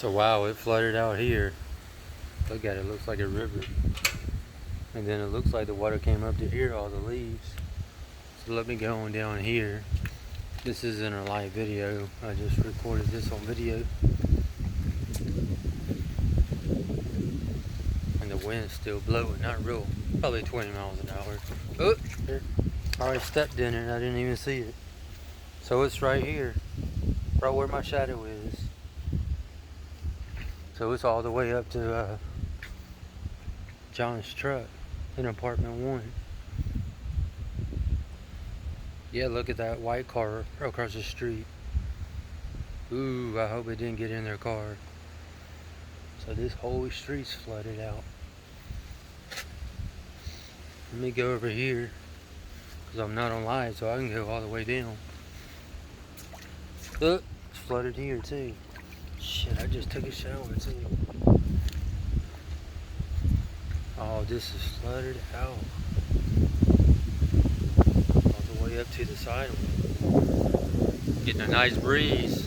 So wow, it flooded out here. Look at it, looks like a river. And then it looks like the water came up to here, all the leaves. So let me go on down here. This isn't a live video. I just recorded this on video. And the wind's still blowing, not real, probably 20 miles an hour. Oh, there. I already stepped in it, I didn't even see it. So it's right here, right where my shadow is. So it's all the way up to John's truck in apartment 1. Yeah, look at that white car across the street. Ooh, I hope it didn't get in their car. So this whole street's flooded out. Let me go over here, because I'm not on live, so I can go all the way down. Look, it's flooded here too. Shit, I just took a shower too. Oh, this is flooded out. All the way up to the sidewalk. Getting a nice breeze.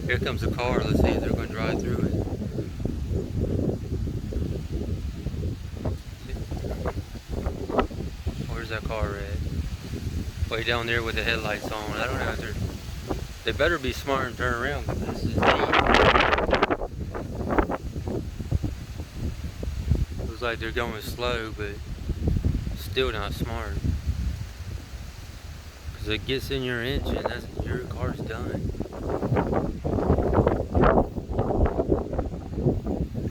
Here comes a car. Let's see if they're going to drive through it. Where's that car at? Way down there with the headlights on. I don't know if they better be smart and turn around, because this is deep. Looks like they're going slow, but still not smart. Because it gets in your engine, your car's done.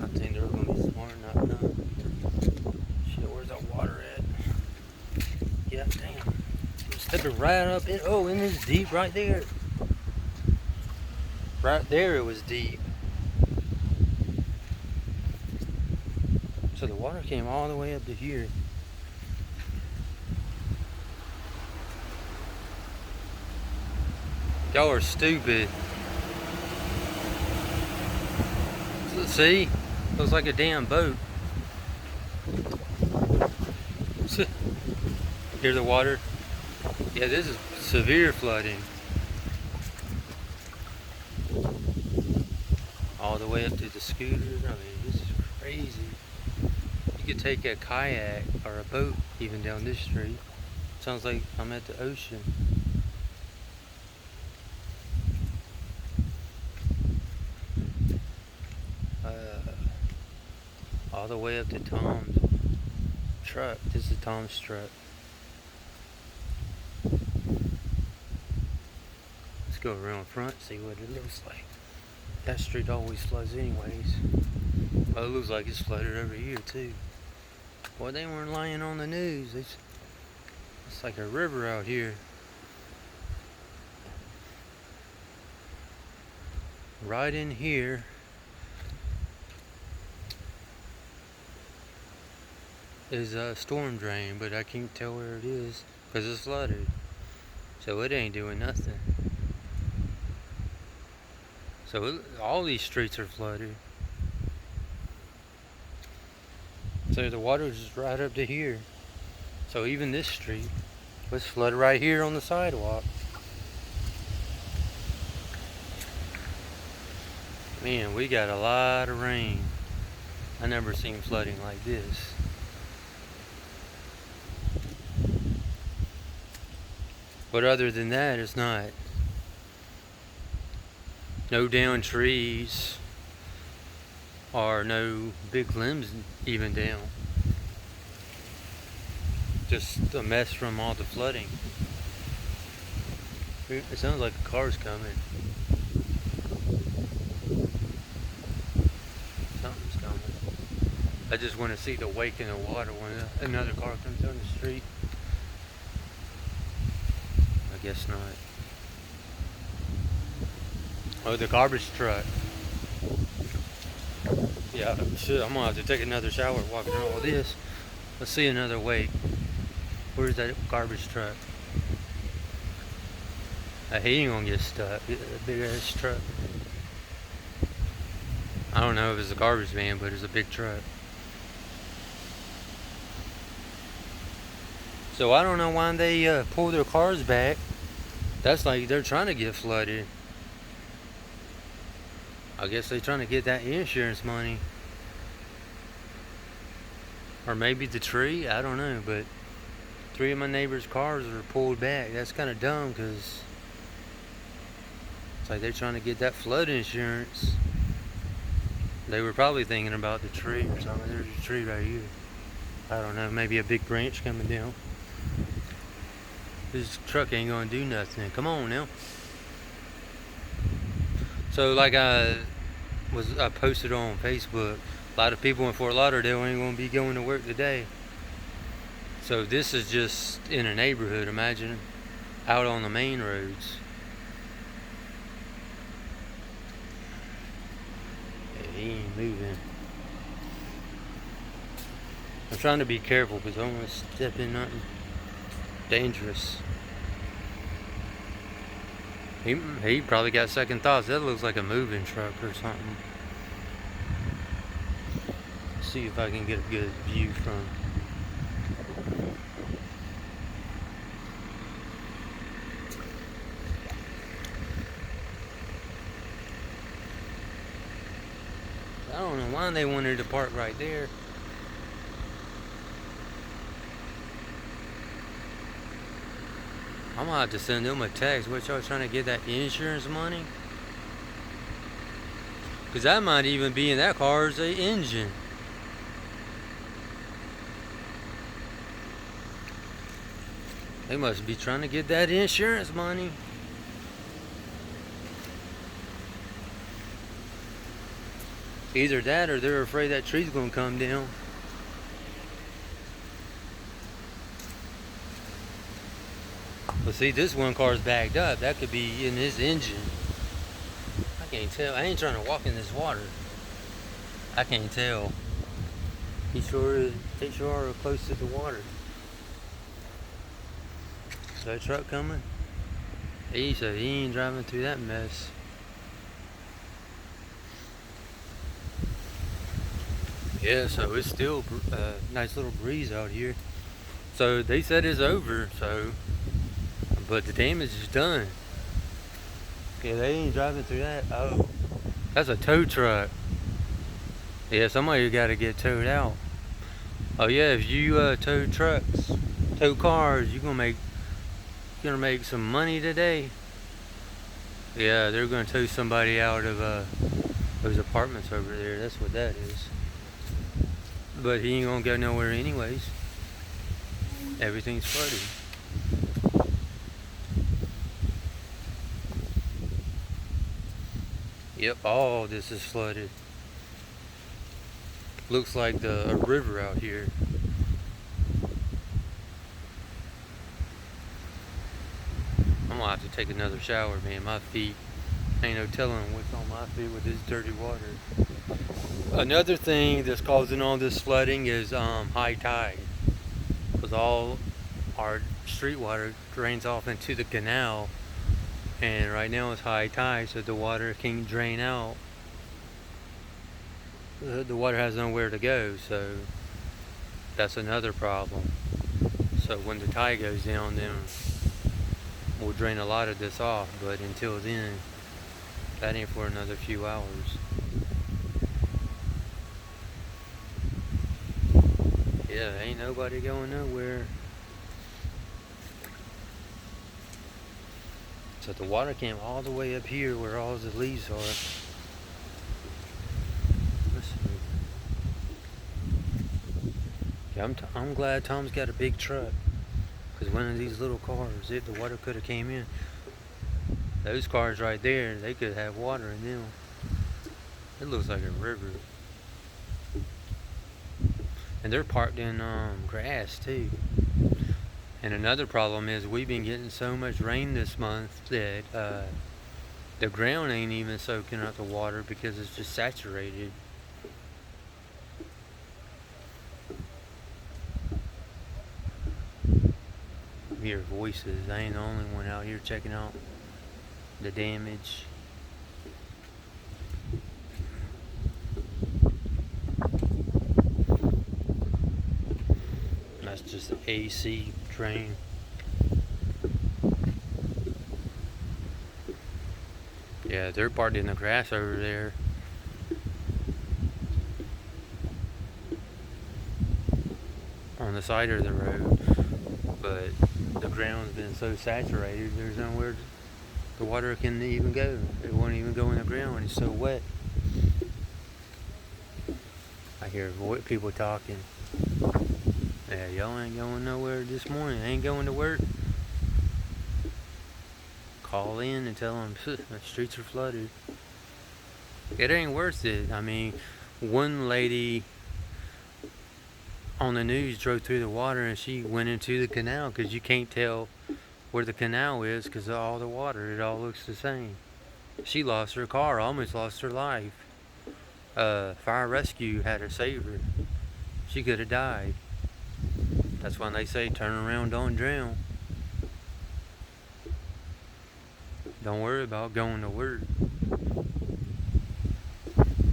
I think they're going to be smart enough now. Shit, where's that water at? Yeah, damn. I'm stepping right up in. Oh, and it's deep right there. Right there it was deep. So the water came all the way up to here. Y'all are stupid. See? Looks like a damn boat. Hear the water? Yeah, this is severe flooding. All the way up to the scooter. I mean, this is crazy. You could take a kayak or a boat even down this street. Sounds like I'm at the ocean. All the way up to Tom's truck. This is Tom's truck. Let's go around front, see what it looks like. That street always floods anyways. Oh, it looks like it's flooded over here too. Boy, they weren't lying on the news. It's like a river out here. Right in here is a storm drain, but I can't tell where it is because it's flooded. So it ain't doing nothing. So all these streets are flooded. So the water is just right up to here. So even this street was flooded right here on the sidewalk. Man, we got a lot of rain. I never seen flooding like this. But other than that, it's not. No down trees, or no big limbs even down. Just a mess from all the flooding. It sounds like a car's coming. Something's coming. I just want to see the wake in the water when another car comes down the street. I guess not. Oh, the garbage truck. Yeah, shit, I'm gonna have to take another shower walking through all this. Let's see another wake. Where's that garbage truck? He ain't gonna get stuck. A big ass truck. I don't know if it's a garbage van, but it's a big truck. So I don't know why they pull their cars back. That's like they're trying to get flooded. I guess they're trying to get that insurance money. Or maybe the tree, I don't know, but 3 of my neighbors' cars are pulled back. That's kind of dumb because it's like they're trying to get that flood insurance. They were probably thinking about the tree or something. There's a tree right here. I don't know, maybe a big branch coming down. This truck ain't gonna do nothing. Come on now. So like I posted on Facebook, a lot of people in Fort Lauderdale ain't gonna be going to work today. So this is just in a neighborhood, imagine, out on the main roads. Yeah, he ain't moving. I'm trying to be careful because I don't want to step in nothing dangerous. He probably got second thoughts. That looks like a moving truck or something. See if I can get a good view from. I don't know why they wanted to park right there. I'm gonna have to send them a text. What y'all trying to get that insurance money? Because that might even be in that car's engine. They must be trying to get that insurance money. Either that or they're afraid that tree's gonna come down. But see, this one car's backed up. That could be in his engine. I can't tell. I ain't trying to walk in this water. I can't tell. They sure are close to the water. Is that truck coming? He said he ain't driving through that mess. Yeah, so it's still a nice little breeze out here. So they said it's over, but the damage is done. Yeah, they ain't driving through that. Oh, that's a tow truck. Yeah, somebody got to get towed out. Oh yeah, if you tow trucks, tow cars, you're gonna make some money today. Yeah, they're gonna tow somebody out of those apartments over there. That's what that is. But he ain't gonna go nowhere anyways. Everything's flooded. Yep, all this is flooded. Looks like a river out here. I'm gonna have to take another shower, man. My feet, ain't no telling what's on my feet with this dirty water. Another thing that's causing all this flooding is high tide. Because all our street water drains off into the canal. And right now it's high tide, so the water can't drain out. The water has nowhere to go, so that's another problem. So when the tide goes down, then we'll drain a lot of this off. But until then, that ain't for another few hours. Yeah, ain't nobody going nowhere. So the water came all the way up here where all the leaves are. Let's see. Yeah, I'm glad Tom's got a big truck. Because one of these little cars, the water could have came in. Those cars right there, they could have water in them. It looks like a river. And they're parked in grass too. And another problem is we've been getting so much rain this month that the ground ain't even soaking up the water because it's just saturated. I hear voices. I ain't the only one out here checking out the damage. That's just the AC drain. Yeah, they're parked in the grass over there. on the side of the road, but the ground's been so saturated, there's nowhere the water can even go. It won't even go in the ground. It's so wet. I hear people talking. Yeah, y'all ain't going nowhere this morning. Ain't going to work. Call in and tell them the streets are flooded. It ain't worth it. I mean, one lady on the news drove through the water and she went into the canal because you can't tell where the canal is because of all the water. It all looks the same. She lost her car, almost lost her life. Fire rescue had to save her. She could have died. That's when they say turn around, don't drown. Don't worry about going to work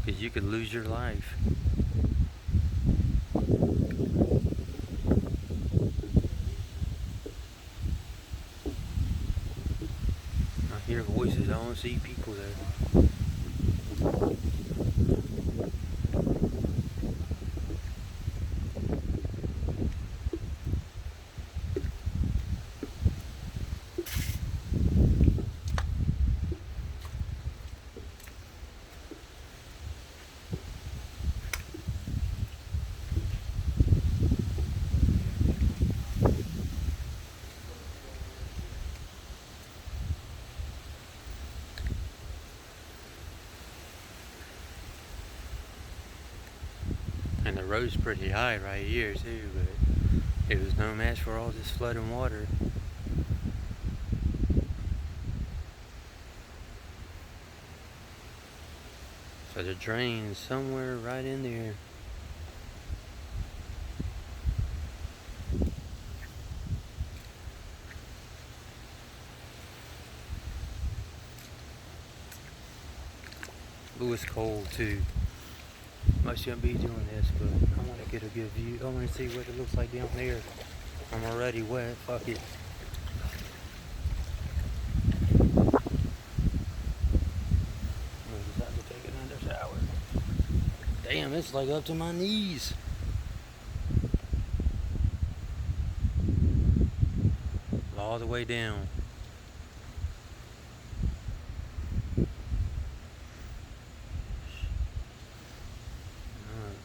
because you could lose your life. I hear voices. I don't see people there. And the road's pretty high right here too, but it was no match for all this flooding water. So the drain's somewhere right in there. Ooh, it's cold too. I shouldn't be doing this, but I want to get a good view. I want to see what it looks like down there. I'm already wet. Fuck it. I just have to take another shower. Damn, it's like up to my knees. All the way down.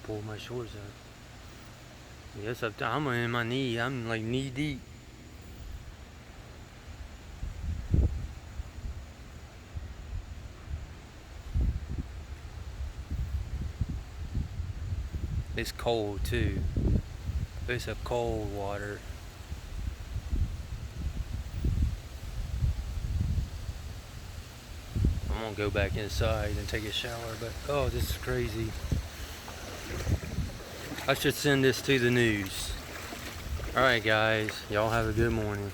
Pull my shorts up. Yes, I'm in my knee. I'm like knee deep. It's cold too. It's a cold water. I'm gonna go back inside and take a shower, but oh, this is crazy. I should send this to the news. Alright guys, y'all have a good morning.